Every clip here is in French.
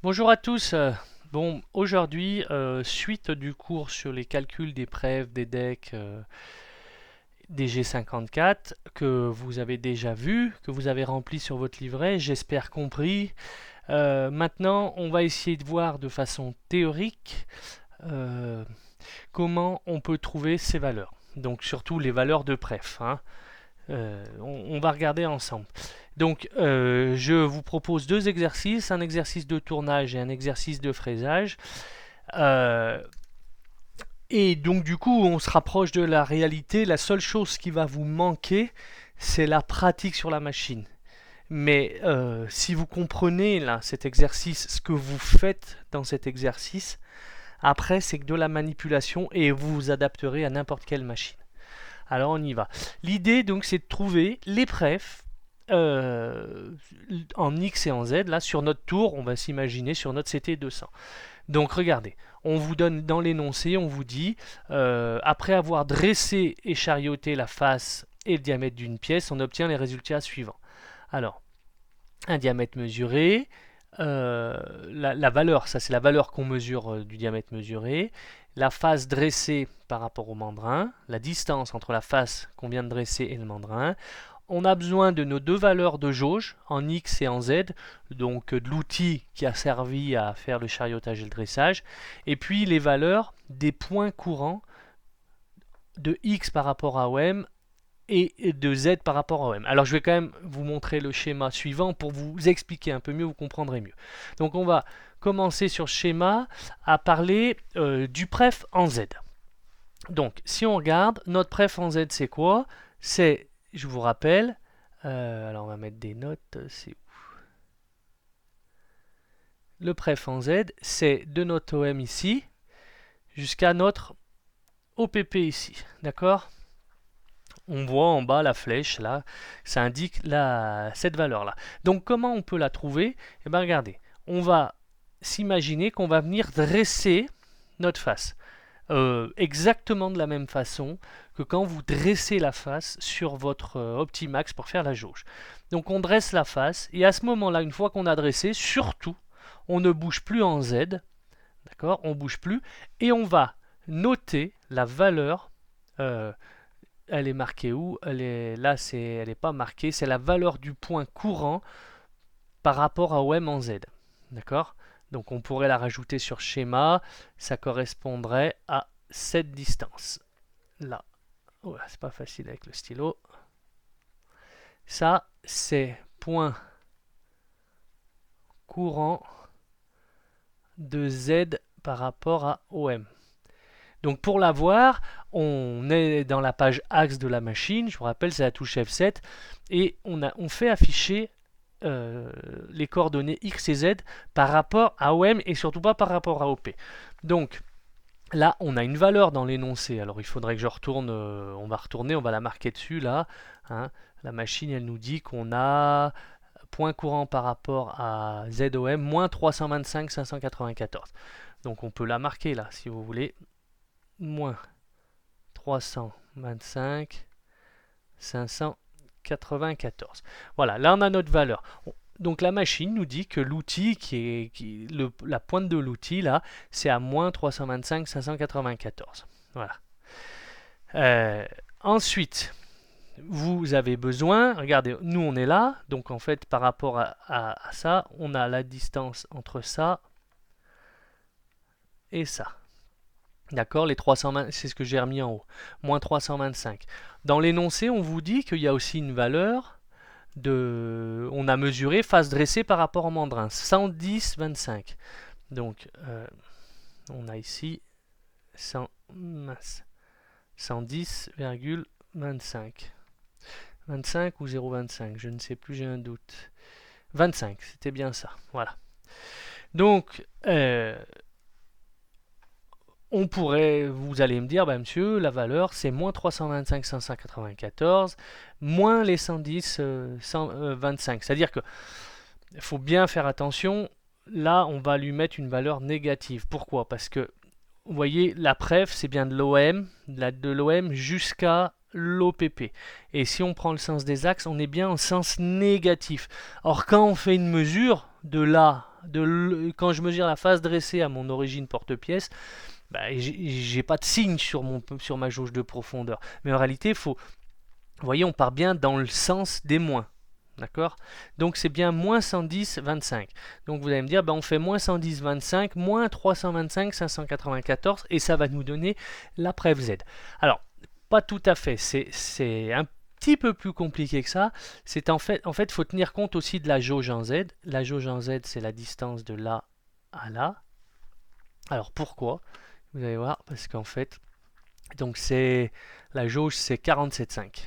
Bonjour à tous. Bon, aujourd'hui, suite du cours sur les calculs des preuves des decks des G54 que vous avez déjà vu, que vous avez rempli sur votre livret, j'espère compris. Maintenant, on va essayer de voir de façon théorique euh, comment on peut trouver ces valeurs. Donc surtout les valeurs de pref, hein. On va regarder ensemble. Donc, je vous propose deux exercices, un exercice de tournage et un exercice de fraisage. Euh, et donc, du coup, on se rapproche de la réalité. La seule chose qui va vous manquer, c'est la pratique sur la machine. Mais si vous comprenez là cet exercice, ce que vous faites dans cet exercice, après c'est que de la manipulation et vous vous adapterez à n'importe quelle machine. Alors on y va. L'idée donc c'est de trouver les prefs en X et en Z. Là sur notre tour, on va s'imaginer sur notre CT200. Donc regardez, on vous donne dans l'énoncé, on vous dit, après avoir dressé et charioté la face et le diamètre d'une pièce, on obtient les résultats suivants. Alors, un diamètre mesuré, la valeur, ça c'est la valeur qu'on mesure du diamètre mesuré, la face dressée par rapport au mandrin, la distance entre la face qu'on vient de dresser et le mandrin. On a besoin de nos deux valeurs de jauge, en X et en Z, donc de l'outil qui a servi à faire le chariotage et le dressage, et puis les valeurs des points courants de X par rapport à OM et de Z par rapport à OM. Alors je vais quand même vous montrer le schéma suivant pour vous expliquer un peu mieux, vous comprendrez mieux. Donc on va commencer sur ce schéma à parler du pref en Z. Donc si on regarde, notre pref en Z c'est quoi? C'est, je vous rappelle, alors on va mettre des notes, c'est le pref en Z, c'est de notre OM ici jusqu'à notre OPP ici, d'accord? On voit en bas la flèche là, ça indique cette valeur là. Donc comment on peut la trouver? Eh bien regardez, on va s'imaginer qu'on va venir dresser notre face. Exactement de la même façon que quand vous dressez la face sur votre Optimax pour faire la jauge. Donc on dresse la face et à ce moment-là, une fois qu'on a dressé, surtout, on ne bouge plus en Z, d'accord? On bouge plus et on va noter la valeur. Elle est marquée où? Elle est là, elle n'est pas marquée. C'est la valeur du point courant par rapport à OM en Z, d'accord? Donc on pourrait la rajouter sur schéma. Ça correspondrait à cette distance là. Oh, c'est pas facile avec le stylo. Ça, c'est point courant de Z par rapport à OM. Donc pour l'avoir, on est dans la page axe de la machine, je vous rappelle c'est la touche F7, et on fait afficher les coordonnées X et Z par rapport à OM et surtout pas par rapport à OP. Donc là on a une valeur dans l'énoncé, alors il faudrait que je retourne, on va retourner, on va la marquer dessus là, hein. La machine elle nous dit qu'on a point courant par rapport à ZOM moins 325 594. Donc on peut la marquer là si vous voulez, moins 325 594. Voilà, là on a notre valeur. Donc la machine nous dit que l'outil la pointe de l'outil là, c'est à moins 325 594. Voilà. Ensuite, vous avez besoin, regardez, nous on est là, donc en fait par rapport à ça, on a la distance entre ça et ça. D'accord, les 320, c'est ce que j'ai remis en haut. Moins 325. Dans l'énoncé, on vous dit qu'il y a aussi une valeur de. On a mesuré face dressée par rapport au mandrin. 110,25. Donc, on a ici 110,25. 25 ou 0,25, je ne sais plus, j'ai un doute. 25, c'était bien ça. Voilà. Donc, on pourrait, vous allez me dire, bah, monsieur, la valeur c'est moins 325 594, moins les 110 125. C'est-à-dire que il faut bien faire attention, là on va lui mettre une valeur négative. Pourquoi? Parce que, vous voyez, la pref c'est bien de l'OM, de l'OM jusqu'à l'OPP. Et si on prend le sens des axes, on est bien en sens négatif. Or, quand on fait une mesure de là quand je mesure la face dressée à mon origine porte-pièce, bah, j'ai pas de signe sur ma jauge de profondeur. Mais en réalité, vous voyez, on part bien dans le sens des moins. D'accord? Donc c'est bien moins 110, 25. Donc vous allez me dire, ben on fait moins 110, 25, moins 325, 594, et ça va nous donner la preuve Z. Alors, pas tout à fait, c'est un petit peu plus compliqué que ça. C'est en fait, faut tenir compte aussi de la jauge en Z. La jauge en Z, c'est la distance de là à là. Alors pourquoi? Vous allez voir, parce qu'en fait, donc c'est la jauge, c'est 47,5.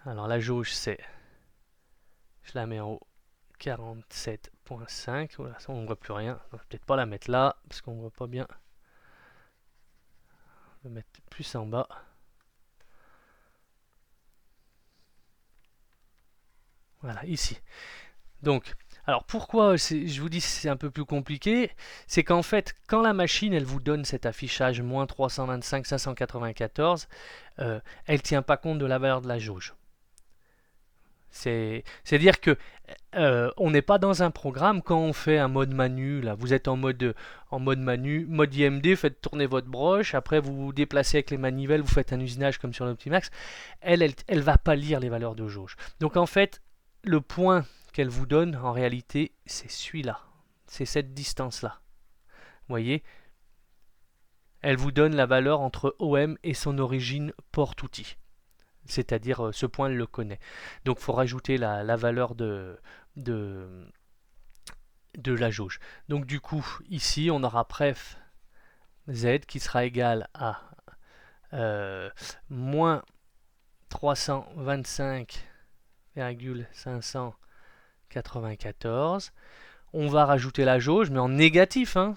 Alors la jauge, c'est, je la mets en haut, 47,5. Voilà, ça on ne voit plus rien. On va peut-être pas la mettre là, parce qu'on ne voit pas bien. On va mettre plus en bas. Voilà, ici. Donc, alors pourquoi je vous dis c'est un peu plus compliqué, c'est qu'en fait, quand la machine elle vous donne cet affichage moins 325, 594, elle ne tient pas compte de la valeur de la jauge. C'est-à-dire que on n'est pas dans un programme quand on fait un mode manu, là, vous êtes en mode manu, mode IMD, faites tourner votre broche, après vous vous déplacez avec les manivelles, vous faites un usinage comme sur l'Optimax, elle va pas lire les valeurs de jauge. Donc en fait, le point qu'elle vous donne, en réalité, c'est celui-là, c'est cette distance-là. Vous voyez, elle vous donne la valeur entre OM et son origine porte-outil. C'est-à-dire ce point elle le connaît. Donc il faut rajouter la valeur de la jauge. Donc du coup, ici, on aura pref Z qui sera égal à moins 325,594. On va rajouter la jauge, mais en négatif, hein.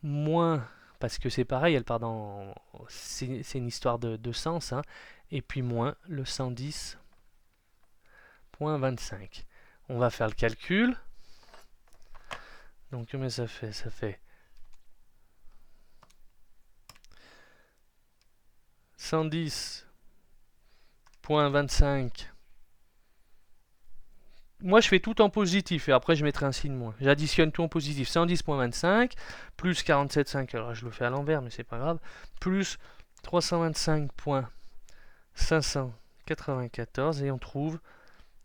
Moins, parce que c'est pareil, elle part dans... C'est une histoire de sens, hein. Et puis moins le 110,25. On va faire le calcul. Donc combien ça fait? Ça fait 110,25. Moi je fais tout en positif et après je mettrai un signe moins. J'additionne tout en positif. 110,25 plus 47,5. Alors je le fais à l'envers mais c'est pas grave. Plus 325,594 et on trouve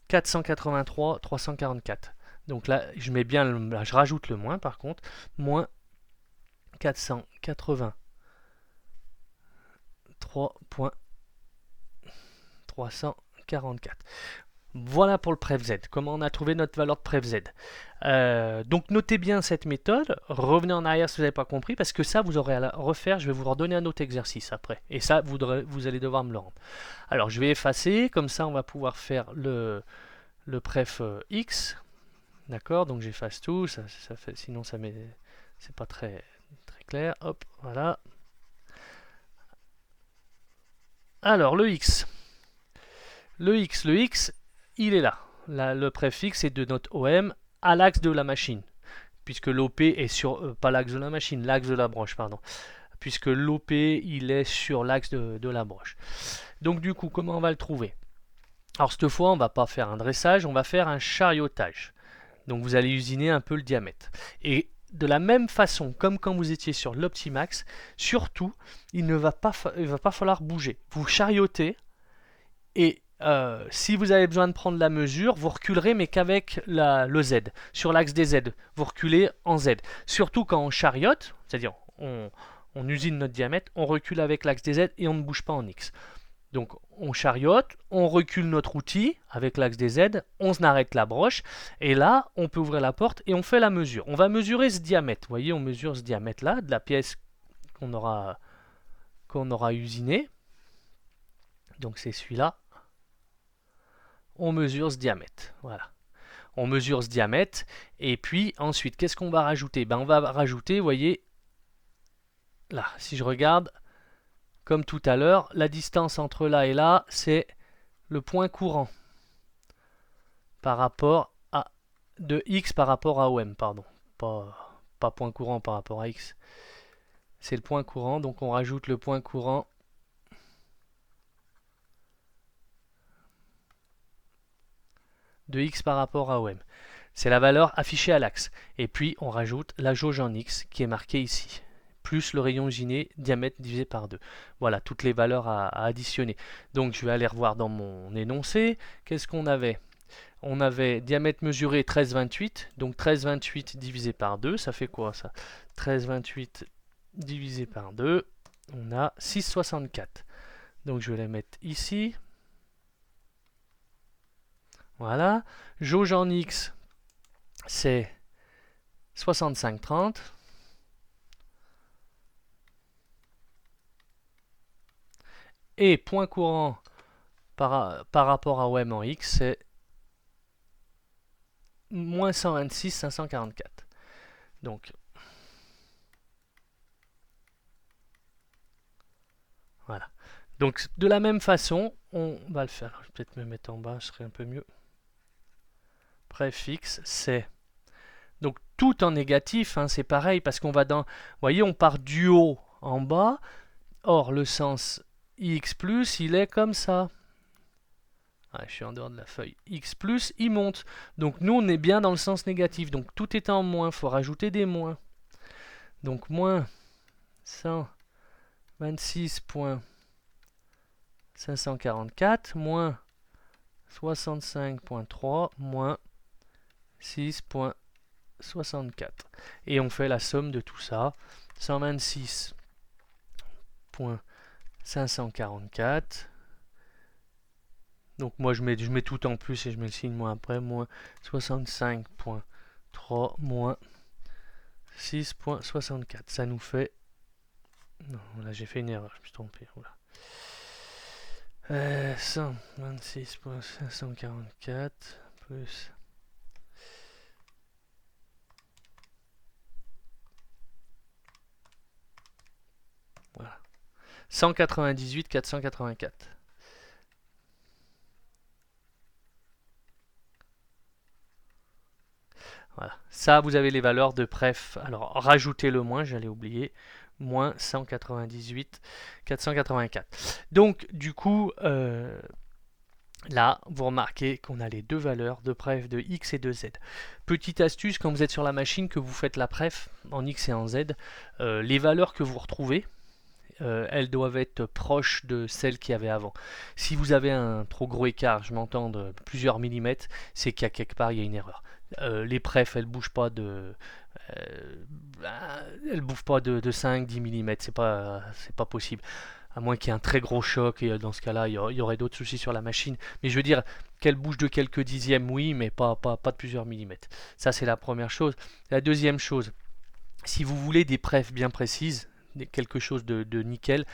483,344. Donc là, je mets bien, là, je rajoute le moins par contre, moins 483,344. Voilà pour le prefz. Comment on a trouvé notre valeur de prefz. Donc notez bien cette méthode. Revenez en arrière si vous n'avez pas compris, parce que ça, vous aurez à la refaire. Je vais vous redonner un autre exercice après. Et ça, vous allez devoir me le rendre. Alors, je vais effacer. Comme ça, on va pouvoir faire le pref x. D'accord, donc j'efface tout, ça fait, sinon ça met, c'est pas très clair. Hop, voilà. Alors le x, il est là. Le préfixe est de notre OM à l'axe de la machine, puisque l'OP est sur, pas l'axe de la machine, l'axe de la broche, pardon, puisque l'OP il est sur l'axe de la broche. Donc du coup, comment on va le trouver? Alors cette fois, on va pas faire un dressage, on va faire un chariotage. Donc vous allez usiner un peu le diamètre. Et de la même façon, comme quand vous étiez sur l'Optimax, surtout, il ne va pas falloir bouger. Vous chariotez et si vous avez besoin de prendre la mesure, vous reculerez mais qu'avec le Z, sur l'axe des Z. Vous reculez en Z. Surtout quand on chariote, c'est-à-dire on usine notre diamètre, on recule avec l'axe des Z et on ne bouge pas en X. Donc on chariote, on recule notre outil avec l'axe des Z, on arrête la broche, et là on peut ouvrir la porte et on fait la mesure. On va mesurer ce diamètre. Vous voyez, on mesure ce diamètre là, de la pièce qu'on aura usiné. Donc c'est celui-là. On mesure ce diamètre. Voilà. On mesure ce diamètre, et puis ensuite, qu'est-ce qu'on va rajouter? On va rajouter, vous voyez, là, si je regarde, comme tout à l'heure, la distance entre là et là, c'est le point courant par rapport à de x par rapport à OM, pardon. Pas point courant par rapport à x. C'est le point courant, donc on rajoute le point courant de x par rapport à OM. C'est la valeur affichée à l'axe. Et puis on rajoute la jauge en X qui est marquée ici, plus le rayon usiné diamètre divisé par 2. Voilà, toutes les valeurs à additionner. Donc je vais aller revoir dans mon énoncé. Qu'est-ce qu'on avait? On avait diamètre mesuré 13,28. Donc 13,28 divisé par 2, ça fait quoi ça? 13,28 divisé par 2, on a 6,64. Donc je vais la mettre ici. Voilà. Jauge en X, c'est 65,30. Et point courant par rapport à OM en X, c'est moins 126, 544. Donc, voilà. Donc, de la même façon, on va le faire. Je vais peut-être me mettre en bas, ce serait un peu mieux. Préfixe, c'est... Donc, tout en négatif, hein, c'est pareil, parce qu'on va dans... Vous voyez, on part du haut en bas. Or, le sens X+, il est comme ça. Ah, je suis en dehors de la feuille. X+, il monte. Donc, nous, on est bien dans le sens négatif. Donc, tout est en moins. Il faut rajouter des moins. Donc, moins 126,544 moins 65,3 moins 6,64. Et on fait la somme de tout ça. 126,544. Donc moi je mets tout en plus et je mets le signe moins après. Moins 65,3 moins 6,64. Ça nous fait... Non, là j'ai fait une erreur, je me suis trompé. 126,544 plus... Voilà. 198,484. Voilà. Ça, vous avez les valeurs de préf. Alors, rajoutez le moins, j'allais oublier. Moins 198, 484. Donc, du coup, là, vous remarquez qu'on a les deux valeurs de préf de X et de Z. Petite astuce, quand vous êtes sur la machine, que vous faites la préf en X et en Z, les valeurs que vous retrouvez, elles doivent être proches de celles qu'il y avait avant. Si vous avez un trop gros écart, je m'entends, de plusieurs millimètres, c'est qu'il y a quelque part il y a une erreur. Les prefs, elles bougent pas de elles bouffent pas de 5-10 mm, c'est pas possible. À moins qu'il y ait un très gros choc, et dans ce cas-là, il y aurait d'autres soucis sur la machine. Mais je veux dire, qu'elle bouge de quelques dixièmes, oui, mais pas de plusieurs millimètres. Ça, c'est la première chose. La deuxième chose, si vous voulez des prefs bien précises, quelque chose de nickel,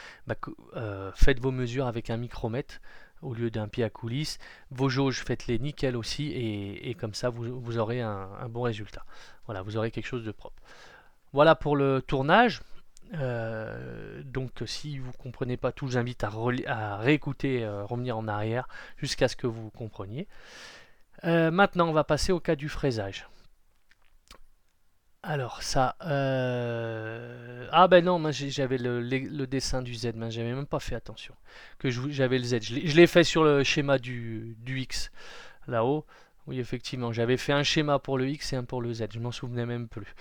faites vos mesures avec un micromètre au lieu d'un pied à coulisse. Vos jauges, faites-les nickel aussi, et comme ça, vous aurez un bon résultat. Voilà, vous aurez quelque chose de propre. Voilà pour le tournage. Donc si vous ne comprenez pas tout, je vous invite à réécouter, revenir en arrière jusqu'à ce que vous compreniez. Maintenant, on va passer au cas du fraisage. Alors ça... Ah ben non, moi j'avais le dessin du Z, mais j'avais même pas fait attention que j'avais le Z. Je l'ai fait sur le schéma du X, là-haut. Oui, effectivement, j'avais fait un schéma pour le X et un pour le Z, je m'en souvenais même plus.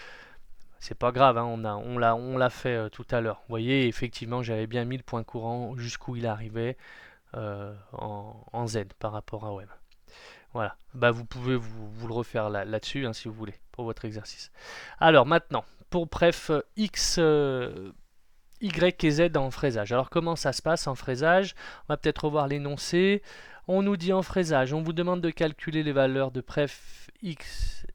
C'est pas grave, hein, on l'a fait tout à l'heure. Vous voyez, effectivement, j'avais bien mis le point courant jusqu'où il arrivait en Z par rapport à OM. Voilà, vous pouvez vous le refaire là-dessus si vous voulez, pour votre exercice. Alors maintenant, pour bref, X, Y et Z en fraisage. Alors comment ça se passe en fraisage? On va peut-être revoir l'énoncé. On nous dit en fraisage, on vous demande de calculer les valeurs de préf X,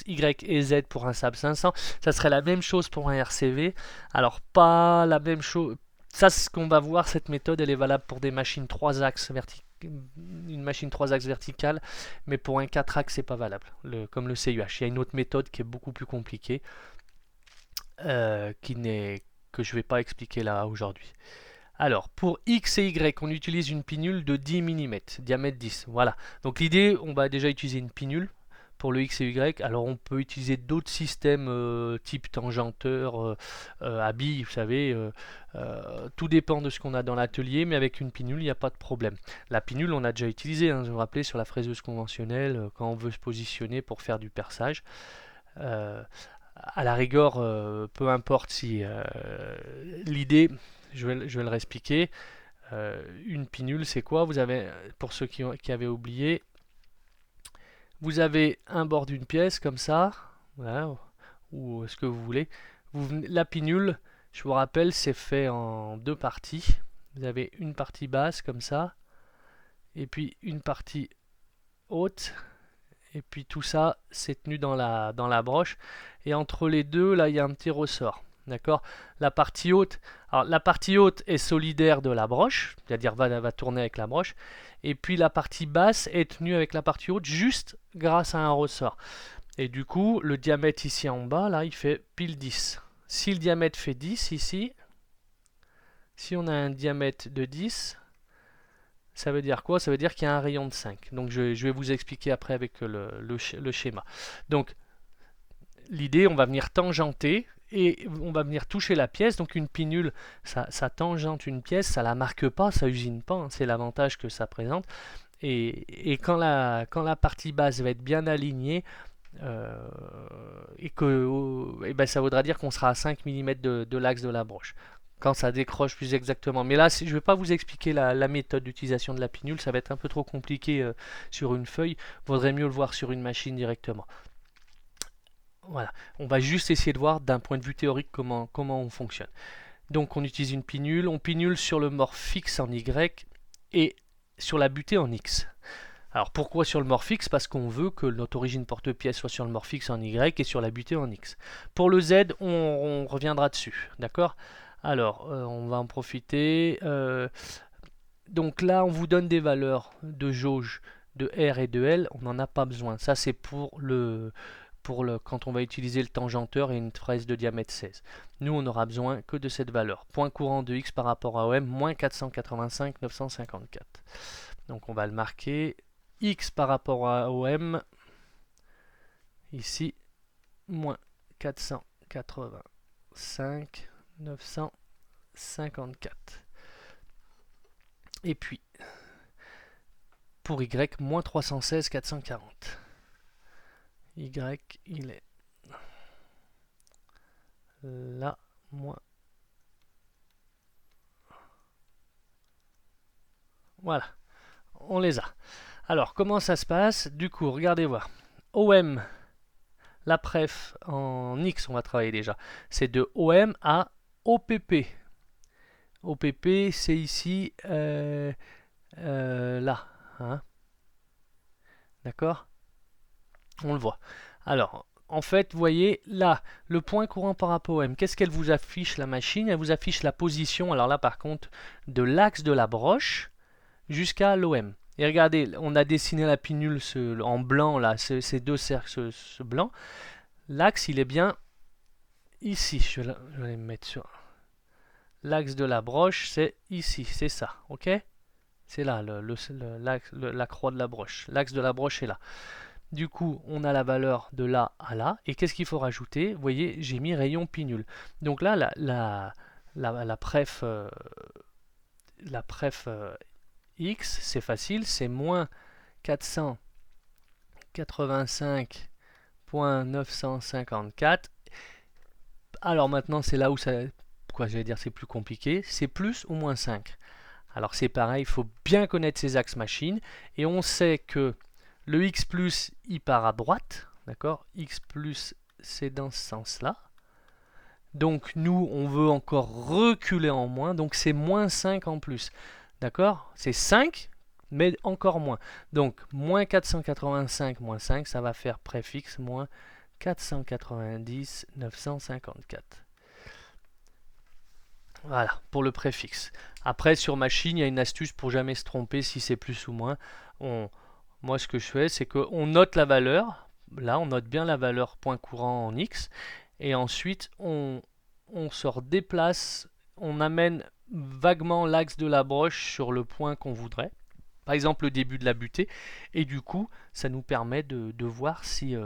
Y et Z pour un SAB 500. Ça serait la même chose pour un RCV. Alors pas la même chose. Ça, ce qu'on va voir, cette méthode, elle est valable pour des machines 3 axes une machine 3 axes verticale, mais pour un 4 axes, c'est pas valable, comme le CUH. Il y a une autre méthode qui est beaucoup plus compliquée, que je vais pas expliquer là aujourd'hui. Alors, pour X et Y, on utilise une pinule de 10 mm, diamètre 10. Voilà. Donc l'idée, on va déjà utiliser une pinule pour le X et Y. Alors on peut utiliser d'autres systèmes type tangenteur, à billes, vous savez, tout dépend de ce qu'on a dans l'atelier, mais avec une pinule, il n'y a pas de problème. La pinule, on a déjà utilisé, hein, je vous rappelez, sur la fraiseuse conventionnelle, quand on veut se positionner pour faire du perçage. À la rigueur, peu importe si l'idée, je vais le réexpliquer. Une pinule, c'est quoi? Vous avez, pour ceux qui avaient oublié, vous avez un bord d'une pièce comme ça, voilà, ou ce que vous voulez. La pinule, je vous rappelle, c'est fait en deux parties. Vous avez une partie basse comme ça, et puis une partie haute, et puis tout ça, c'est tenu dans la broche. Et entre les deux, là, il y a un petit ressort. D'accord? La partie haute, alors la partie haute est solidaire de la broche, c'est-à-dire va tourner avec la broche. Et puis la partie basse est tenue avec la partie haute juste grâce à un ressort. Et du coup, le diamètre ici en bas, là, il fait pile 10. Si le diamètre fait 10 ici, si on a un diamètre de 10, ça veut dire quoi? Ça veut dire qu'il y a un rayon de 5. Donc je vais vous expliquer après avec le schéma. Donc l'idée, on va venir tangenter et on va venir toucher la pièce. Donc une pinule, ça tangente une pièce, ça la marque pas, ça usine pas, hein, c'est l'avantage que ça présente. Et quand la partie basse va être bien alignée, et ben ça voudra dire qu'on sera à 5 mm de l'axe de la broche. Quand ça décroche plus exactement. Mais là, je ne vais pas vous expliquer la méthode d'utilisation de la pinule, ça va être un peu trop compliqué sur une feuille. Il vaudrait mieux le voir sur une machine directement. Voilà, on va juste essayer de voir d'un point de vue théorique comment on fonctionne. Donc on utilise une pinule, on pinule sur le morph fixe en Y et sur la butée en X. Alors pourquoi sur le morph fixe? Parce qu'on veut que notre origine porte-pièce soit sur le morph fixe en Y et sur la butée en X. Pour le Z, on reviendra dessus, d'accord? Alors, on va en profiter. Donc là, on vous donne des valeurs de jauge de R et de L, on n'en a pas besoin. Ça, c'est quand on va utiliser le tangenteur et une fraise de diamètre 16. Nous, on n'aura besoin que de cette valeur. Point courant de X par rapport à OM, moins 485 954. Donc on va le marquer. X par rapport à OM, ici, moins 485 954. Et puis, pour Y, moins 316 440. Y, il est là, moins. Voilà, on les a. Alors, comment ça se passe? Du coup, regardez voir. OM, la préf en X, on va travailler déjà. C'est de OM à OPP. OPP, c'est ici, là. Hein. D'accord? On le voit. Alors, en fait, vous voyez, là, le point courant par rapport au M, qu'est-ce qu'elle vous affiche, la machine? Elle vous affiche la position, alors là, par contre, de l'axe de la broche jusqu'à l'OM. Et regardez, on a dessiné la pinule en blanc, là, ces deux cercles ce blanc. L'axe, il est bien ici. Je vais me mettre sur... L'axe de la broche, c'est ici, c'est ça, ok? C'est là, la croix de la broche. L'axe de la broche est là. Du coup, on a la valeur de là à là. Et qu'est-ce qu'il faut rajouter? Vous voyez, j'ai mis rayon pinule. Donc là, la préf X, c'est facile, c'est moins 485.954. Alors maintenant, c'est là où j'allais dire c'est plus compliqué. C'est plus ou moins 5. Alors c'est pareil, il faut bien connaître ses axes machines. Et on sait que le X+, il part à droite. D'accord? X+, c'est dans ce sens-là. Donc nous, on veut encore reculer en moins. Donc c'est moins 5 en plus. D'accord? C'est 5, mais encore moins. Donc, moins 485 moins 5, ça va faire préfixe moins 490 954. Voilà, pour le préfixe. Après, sur machine, il y a une astuce pour jamais se tromper si c'est plus ou moins. Moi, ce que je fais, c'est qu'on note la valeur. Là, on note bien la valeur point courant en X. Et ensuite, on se redéplace, on amène vaguement l'axe de la broche sur le point qu'on voudrait. par exemple le début de la butée, et du coup ça nous permet de voir si,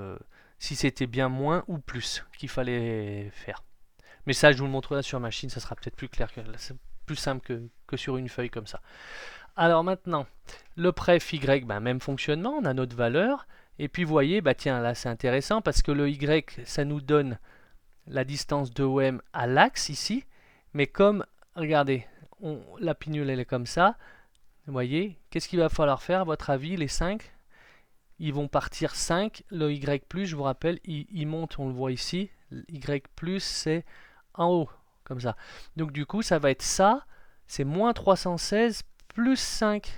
si c'était bien moins ou plus qu'il fallait faire. Mais ça je vous le montrerai sur machine, ça sera peut-être plus clair, c'est plus simple que sur une feuille comme ça. Alors maintenant, le pref Y, ben, même fonctionnement, on a notre valeur, et puis vous voyez, bah tiens là c'est intéressant parce que le Y ça nous donne la distance de OM à l'axe ici, mais comme, regardez, la pinule elle est comme ça, vous voyez, qu'est-ce qu'il va falloir faire à votre avis, les 5? Ils vont partir 5, le Y+, je vous rappelle, il monte, on le voit ici, Y+, c'est en haut, comme ça. Donc du coup, ça va être ça, c'est moins 316 plus 5.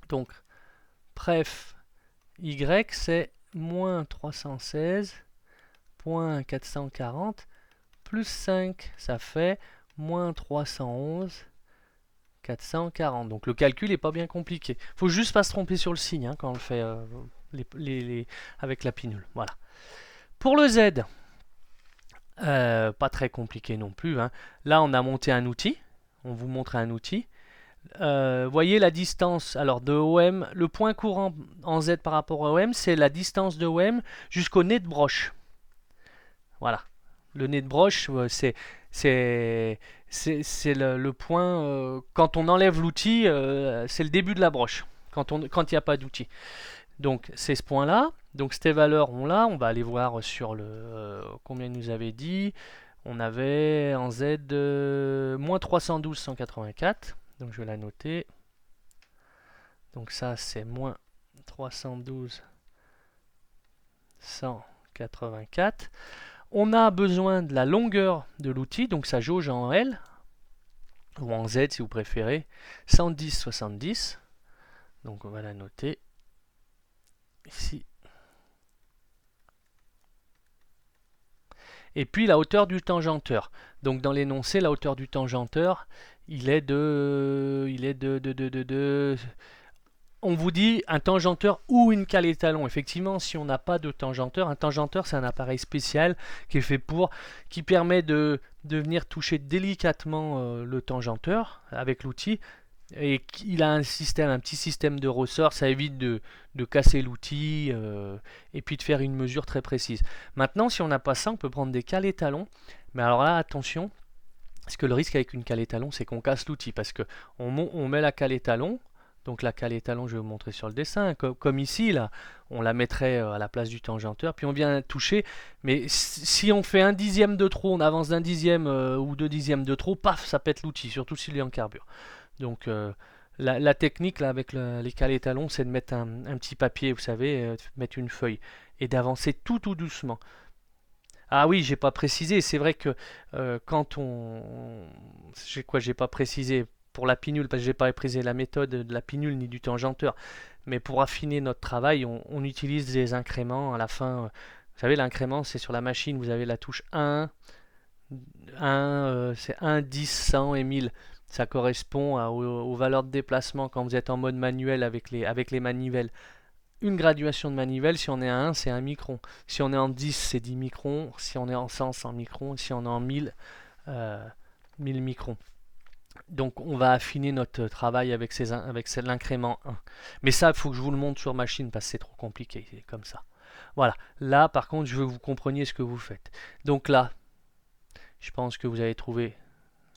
Donc, bref, Y, c'est moins 316.440 plus 5, ça fait moins 311.440. Donc le calcul n'est pas bien compliqué. Il faut juste pas se tromper sur le signe hein, quand on le fait avec la pinule. Voilà. Pour le Z, pas très compliqué non plus. Hein. Là, on a monté un outil. On vous montre un outil. Voyez la distance alors de OM, le point courant en Z par rapport à OM, c'est la distance de OM jusqu'au nez de broche. Voilà. Le nez de broche, c'est le point, quand on enlève l'outil, c'est le début de la broche, quand il n'y a pas d'outil. Donc c'est ce point-là. Donc ces valeurs, on va aller voir sur le... combien il nous avait dit. On avait en Z moins 312,184. Donc je vais la noter. Donc ça c'est moins 312,184. On a besoin de la longueur de l'outil, donc ça jauge en L, ou en Z si vous préférez, 110,70. Donc on va la noter ici. Et puis la hauteur du tangenteur. Donc dans l'énoncé, la hauteur du tangenteur, il est de on vous dit un tangenteur ou une cale étalon. Effectivement, si on n'a pas de tangenteur, un tangenteur c'est un appareil spécial qui est fait qui permet de venir toucher délicatement le tangenteur avec l'outil. Et il a un petit système de ressort, ça évite de casser l'outil et puis de faire une mesure très précise. Maintenant, si on n'a pas ça, on peut prendre des cales étalons. Mais alors là, attention, parce que le risque avec une cale étalon, c'est qu'on casse l'outil. Parce qu'on met la cale étalon. Donc la cale étalon, je vais vous montrer sur le dessin, comme ici, là, on la mettrait à la place du tangenteur, puis on vient toucher, mais si on fait un dixième de trop, on avance d'un dixième ou 2 dixièmes de trop, paf, ça pète l'outil, surtout s'il est en carbure. Donc la technique là, avec les cales étalons, c'est de mettre un petit papier, vous savez, mettre une feuille, et d'avancer tout doucement. Ah oui, j'ai pas précisé, c'est vrai que quand on... J'ai pas précisé pour la pinule, parce que j'ai pas précisé la méthode de la pinule ni du tangenteur, mais pour affiner notre travail, on utilise des incréments à la fin. Vous savez, l'incrément, c'est sur la machine, vous avez la touche 1, c'est 1, 10, 100 et 1000. Ça correspond aux valeurs de déplacement quand vous êtes en mode manuel avec les manivelles. Une graduation de manivelle, si on est à 1, c'est 1 micron. Si on est en 10, c'est 10 microns. Si on est en 100, 100 microns. Si on est en 1000, 1000 microns. Donc on va affiner notre travail avec l'incrément 1. Mais ça, il faut que je vous le montre sur machine parce que c'est trop compliqué, c'est comme ça. Voilà, là par contre je veux que vous compreniez ce que vous faites. Donc là, je pense que vous avez trouvé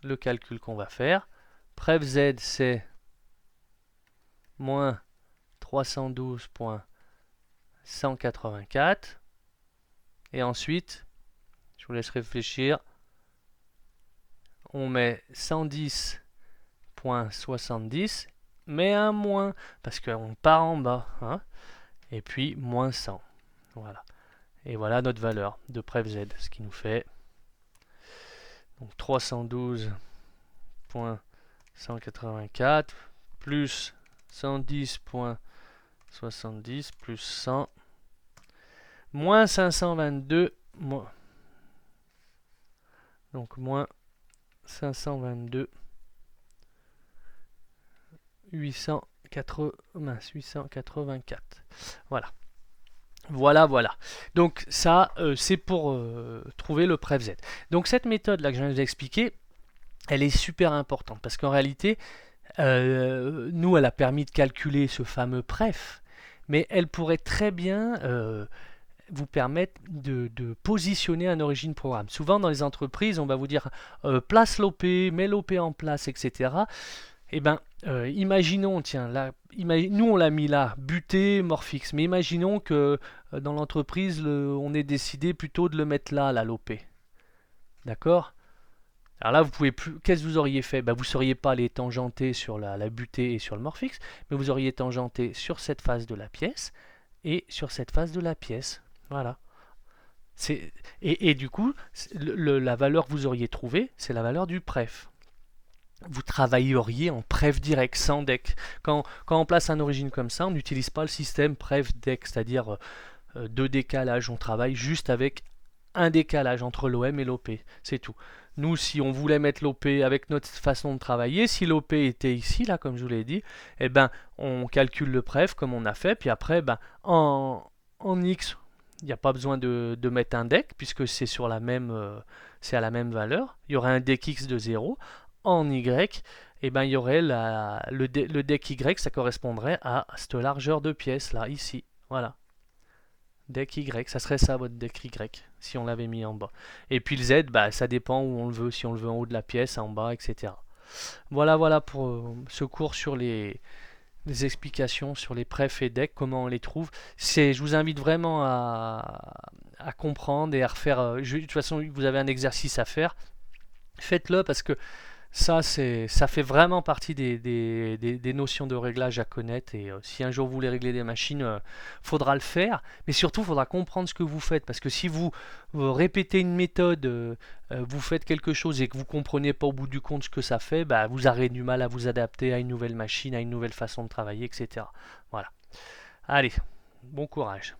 le calcul qu'on va faire. Pref Z c'est moins 312.184. Et ensuite, je vous laisse réfléchir, on met 110.70, mais un moins, parce qu'on part en bas, hein, et puis moins 100. Voilà. Et voilà notre valeur de Pref Z, ce qui nous fait donc 312.184 plus 110.70 plus 100 moins 522 donc moins 522 884. Voilà. Donc ça, c'est pour trouver le Pref Z. Donc cette méthode là que je viens de vous expliquer, elle est super importante parce qu'en réalité, Nous, elle a permis de calculer ce fameux pref, mais elle pourrait très bien vous permettre de positionner un origine programme. Souvent dans les entreprises, on va vous dire place l'OP, mets l'OP en place, etc. Eh ben, imaginons, tiens, là, nous on l'a mis là, buté, morphix, mais imaginons que dans l'entreprise, on ait décidé plutôt de le mettre là, l'OP. D'accord? Alors là, vous pouvez plus. Qu'est-ce que vous auriez fait? Ben, vous ne seriez pas allé tangenter sur la butée et sur le morphix, mais vous auriez tangenté sur cette face de la pièce et sur cette face de la pièce. Voilà. Et du coup, la valeur que vous auriez trouvée, c'est la valeur du pref. Vous travailleriez en pref direct, sans deck. Quand on place un origine comme ça, on n'utilise pas le système pref deck, c'est-à-dire deux décalages. On travaille juste avec un décalage entre l'OM et l'OP, c'est tout. Nous, si on voulait mettre l'OP avec notre façon de travailler, si l'OP était ici, là, comme je vous l'ai dit, eh ben, on calcule le pref comme on a fait, puis après, ben, en X, il n'y a pas besoin de mettre un deck, puisque c'est sur la même, c'est à la même valeur. Il y aurait un deck X de 0. En Y, eh ben, il y aurait le deck Y, ça correspondrait à cette largeur de pièce, là, ici. Voilà. Deck Y, ça serait ça votre deck Y, si on l'avait mis en bas. Et puis le Z, bah, ça dépend où on le veut, si on le veut en haut de la pièce, en bas, etc. Voilà pour ce cours sur les explications sur les prefs et decks, comment on les trouve. Je vous invite vraiment à comprendre et à refaire. De toute façon, vous avez un exercice à faire. Faites-le parce que ça fait vraiment partie des notions de réglage à connaître. Et si un jour vous voulez régler des machines, faudra le faire. Mais surtout, il faudra comprendre ce que vous faites. Parce que si vous répétez une méthode, vous faites quelque chose et que vous ne comprenez pas au bout du compte ce que ça fait, bah, vous aurez du mal à vous adapter à une nouvelle machine, à une nouvelle façon de travailler, etc. Voilà. Allez, bon courage.